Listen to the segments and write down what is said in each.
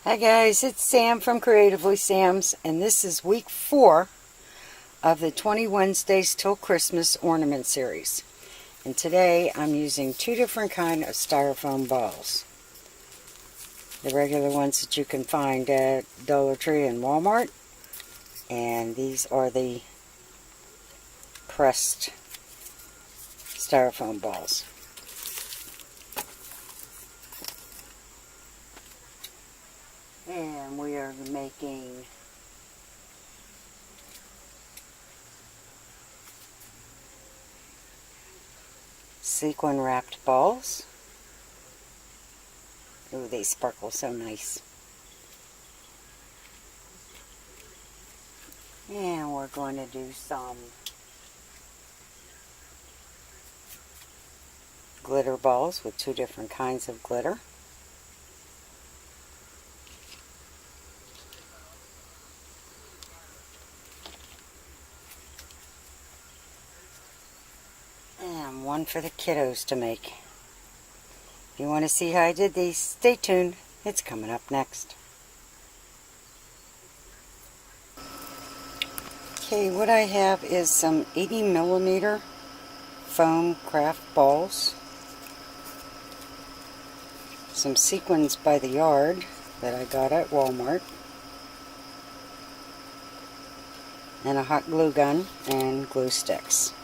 Hi guys, it's Sam from Creatively Sam's, and this is week 4 of the 20 Wednesdays Till Christmas Ornament series. And today I'm using 2 different kind of styrofoam balls. The regular ones that you can find at Dollar Tree and Walmart, and these are the pressed styrofoam balls. And we are making sequin wrapped balls. Ooh, they sparkle so nice. And we're going to do some glitter balls with 2 different kinds of glitter. And one for the kiddos to make. If you want to see how I did these, stay tuned. It's coming up next. Okay, what I have is some 80mm foam craft balls. Some sequins by the yard that I got at Walmart. And a hot glue gun and glue sticks.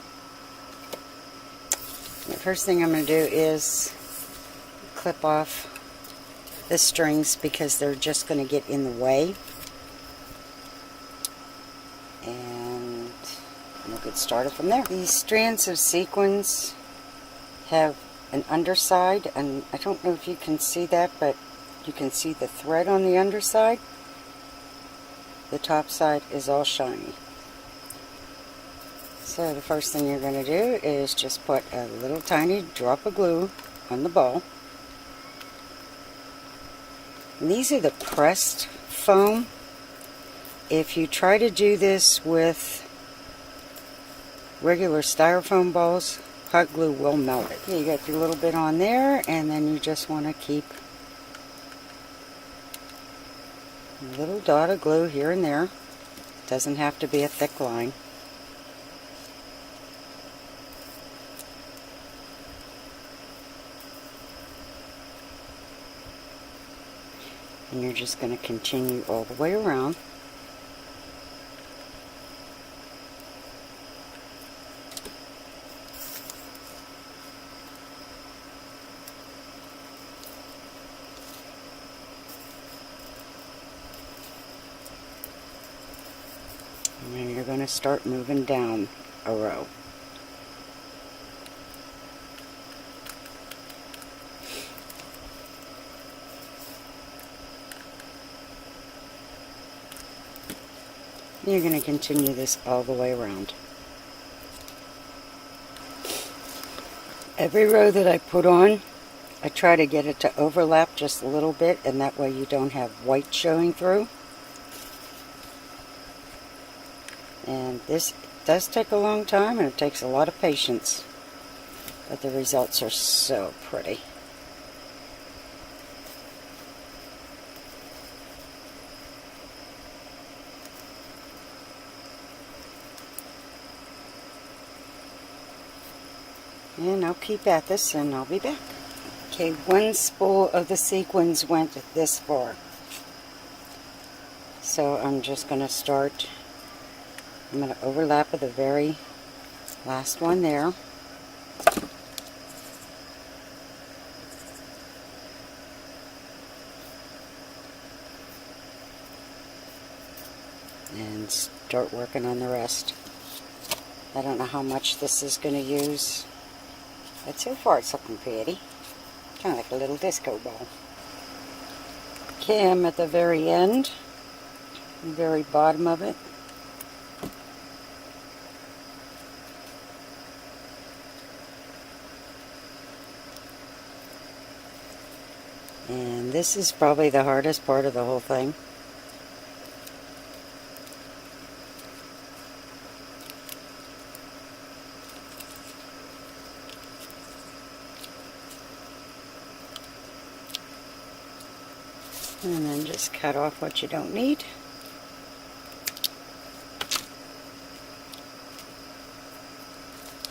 The first thing I'm going to do is clip off the strings because they're just going to get in the way. And we'll get started from there. These strands of sequins have an underside, and I don't know if you can see that, but you can see the thread on the underside. The top side is all shiny. So the first thing you're going to do is just put a little tiny drop of glue on the ball. And these are the pressed foam. If you try to do this with regular styrofoam balls, hot glue will melt it. Okay, you got your little bit on there, and then you just want to keep a little dot of glue here and there. Doesn't have to be a thick line. And you're just going to continue all the way around. And then you're going to start moving down a row. You're going to continue this all the way around. Every row that I put on, I try to get it to overlap just a little bit, and that way you don't have white showing through. And this does take a long time, and it takes a lot of patience, but the results are so pretty. And I'll keep at this, and I'll be back. Okay, 1 spool of the sequins went this far. So I'm just going to start, I'm going to overlap with the very last one there. And start working on the rest. I don't know how much this is going to use. But so far it's looking pretty. Kind of like a little disco ball. Okay, I'm at the very end. The very bottom of it. And this is probably the hardest part of the whole thing. And then just cut off what you don't need.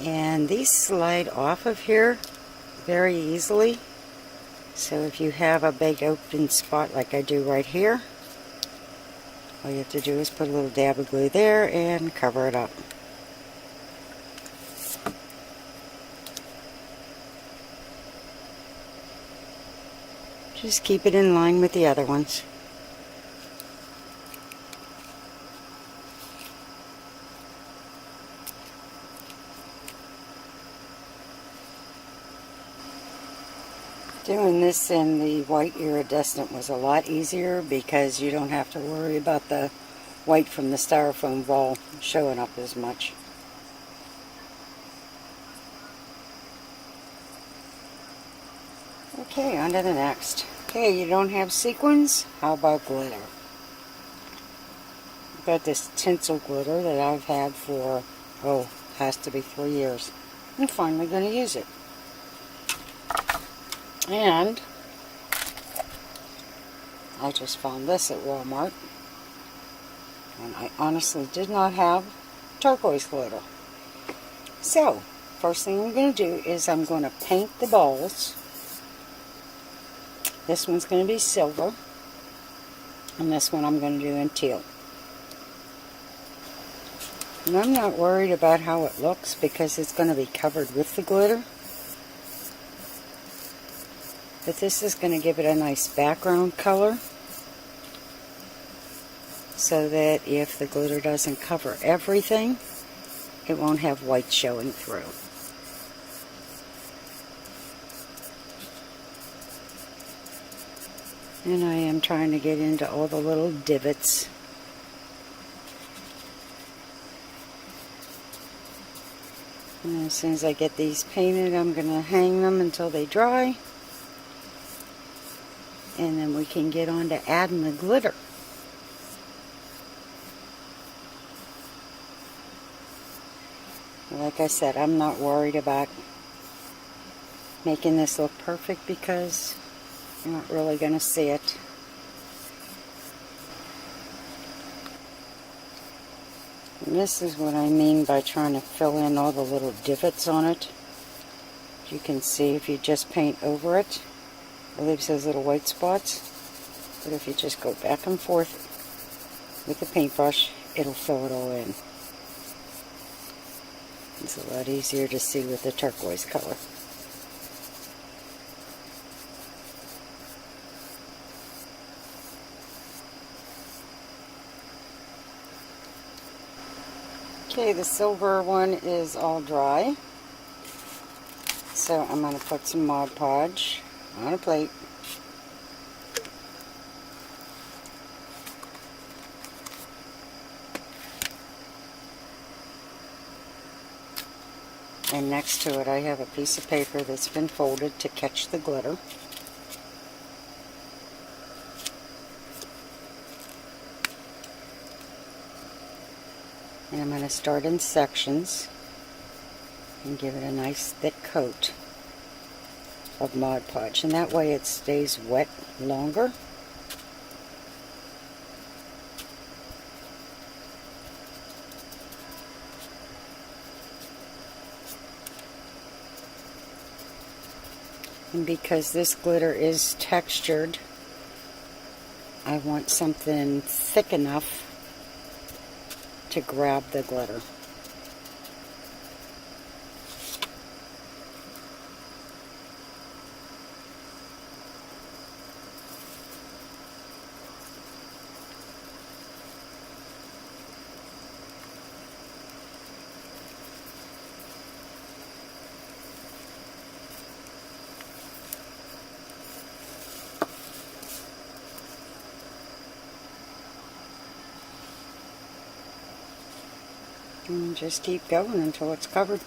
And these slide off of here very easily. So if you have a big open spot like I do right here, all you have to do is put a little dab of glue there and cover it up. Just keep it in line with the other ones. Doing this in the white iridescent was a lot easier because you don't have to worry about the white from the styrofoam ball showing up as much. Okay, on to the next. Okay, you don't have sequins? How about glitter? I've got this tinsel glitter that I've had for, has to be 3 years. I'm finally going to use it. And I just found this at Walmart. And I honestly did not have turquoise glitter. So, first thing I'm going to do is I'm going to paint the balls. This one's going to be silver. And this one I'm going to do in teal. And I'm not worried about how it looks because it's going to be covered with the glitter. But this is going to give it a nice background color so that if the glitter doesn't cover everything, it won't have white showing through. And I am trying to get into all the little divots. And as soon as I get these painted, I'm going to hang them until they dry. And then we can get on to adding the glitter. Like I said, I'm not worried about making this look perfect because you're not really going to see it. And this is what I mean by trying to fill in all the little divots on it. You can see if you just paint over it, it leaves those little white spots, but if you just go back and forth with the paintbrush, it'll fill it all in. It's a lot easier to see with the turquoise color. Okay, the silver one is all dry, so I'm going to put some Mod Podge on a plate. And next to it I have a piece of paper that's been folded to catch the glitter. And I'm going to start in sections and give it a nice thick coat of Mod Podge, and that way it stays wet longer. And because this glitter is textured, I want something thick enough to grab the glitter. And just keep going until it's covered.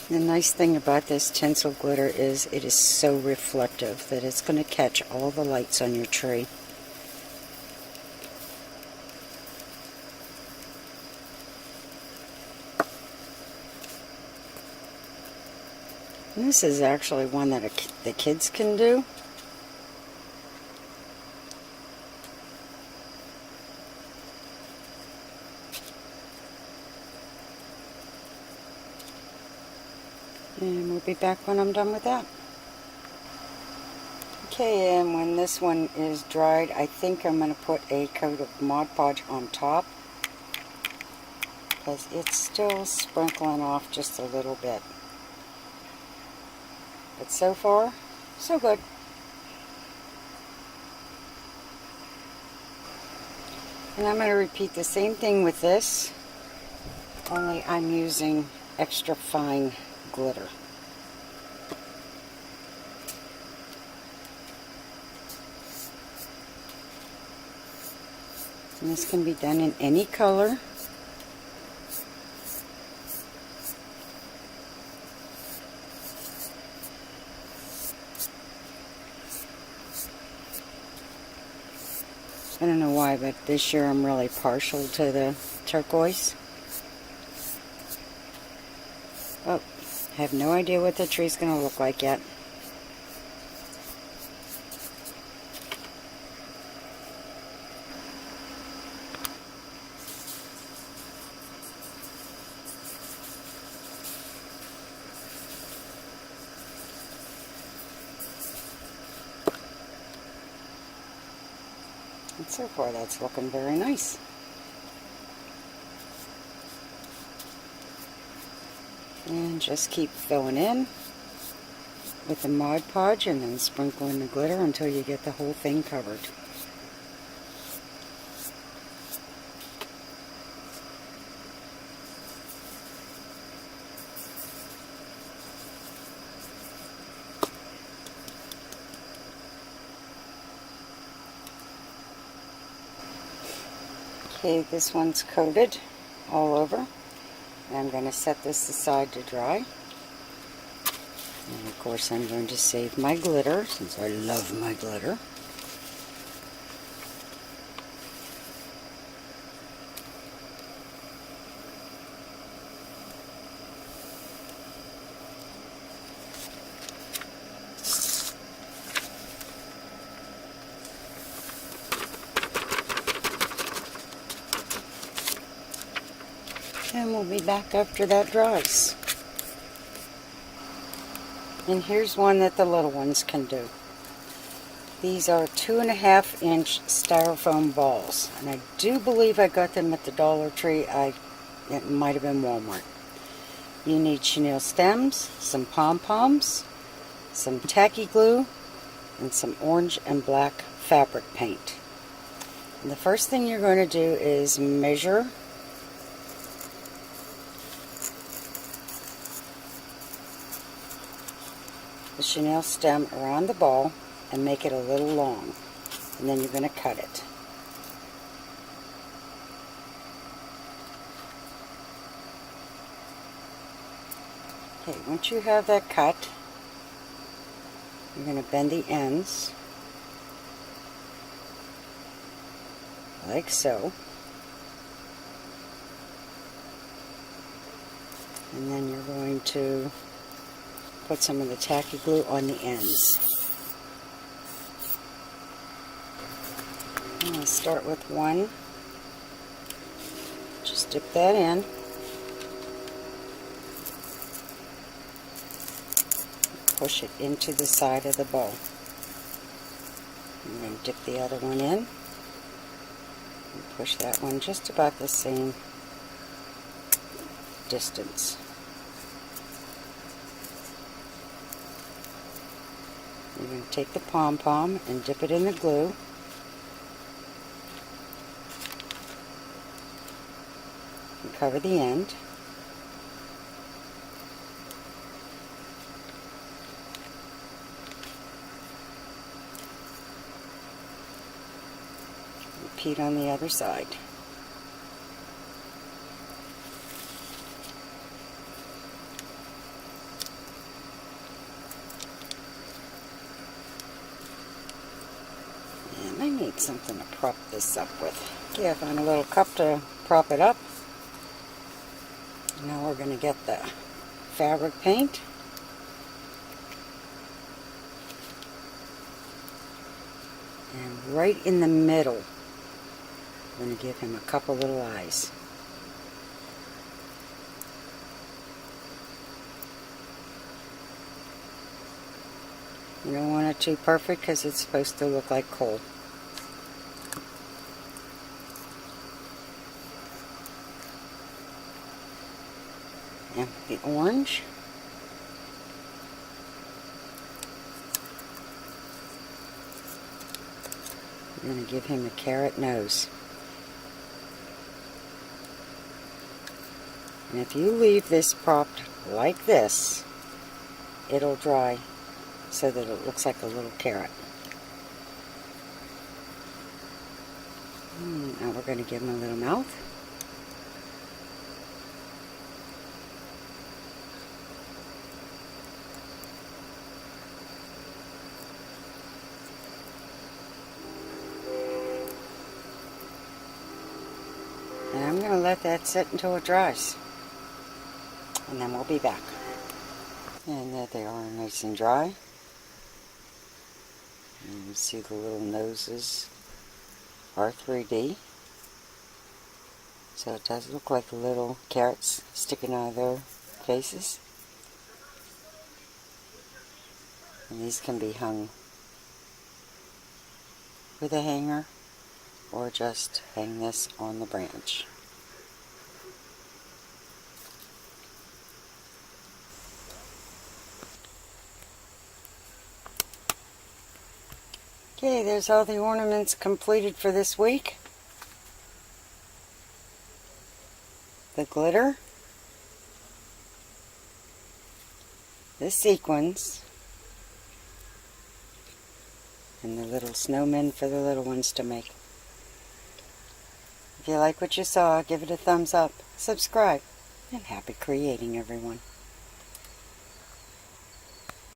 The nice thing about this tinsel glitter is it is so reflective that it's going to catch all the lights on your tree. And this is actually one that the kids can do. And we'll be back when I'm done with that. Okay, and when this one is dried, I think I'm going to put a coat of Mod Podge on top, because it's still sprinkling off just a little bit. But so far, so good. And I'm going to repeat the same thing with this, only I'm using extra fine glitter. And this can be done in any color. I don't know why, but this year I'm really partial to the turquoise. Oh, I have no idea what the tree's going to look like yet. And so far that's looking very nice. And just keep filling in with the Mod Podge and then sprinkling the glitter until you get the whole thing covered. Okay, this one's coated all over. And I'm going to set this aside to dry. And of course I'm going to save my glitter, since I love my glitter. And we'll be back after that dries. And here's one that the little ones can do. These are 2.5-inch styrofoam balls. And I do believe I got them at the Dollar Tree. It might have been Walmart. You need chenille stems, some pom-poms, some tacky glue, and some orange and black fabric paint. And the first thing you're going to do is measure the chenille stem around the ball and make it a little long, and then you're going to cut it. Okay, once you have that cut, you're going to bend the ends like so, and then you're going to put some of the tacky glue on the ends. I'm going to start with one. Just dip that in. Push it into the side of the bowl. And then dip the other one in. And push that one just about the same distance. You're going to take the pom-pom and dip it in the glue. And cover the end. Repeat on the other side. need something to prop this up with. Okay, I found a little cup to prop it up. Now we're going to get the fabric paint. And right in the middle, I'm going to give him a couple little eyes. You don't want it too perfect because it's supposed to look like coal. And the orange. I'm going to give him a carrot nose. And if you leave this propped like this, it'll dry so that it looks like a little carrot. Now we're going to give him a little mouth. And I'm going to let that sit until it dries. And then we'll be back. And there they are, nice and dry. And you see the little noses are 3D. So it does look like little carrots sticking out of their faces. And these can be hung with a hanger or just hang this on the branch. Okay, there's all the ornaments completed for this week. The glitter, the sequins, and the little snowmen for the little ones to make. If you like what you saw, give it a thumbs up, subscribe, and happy creating, everyone.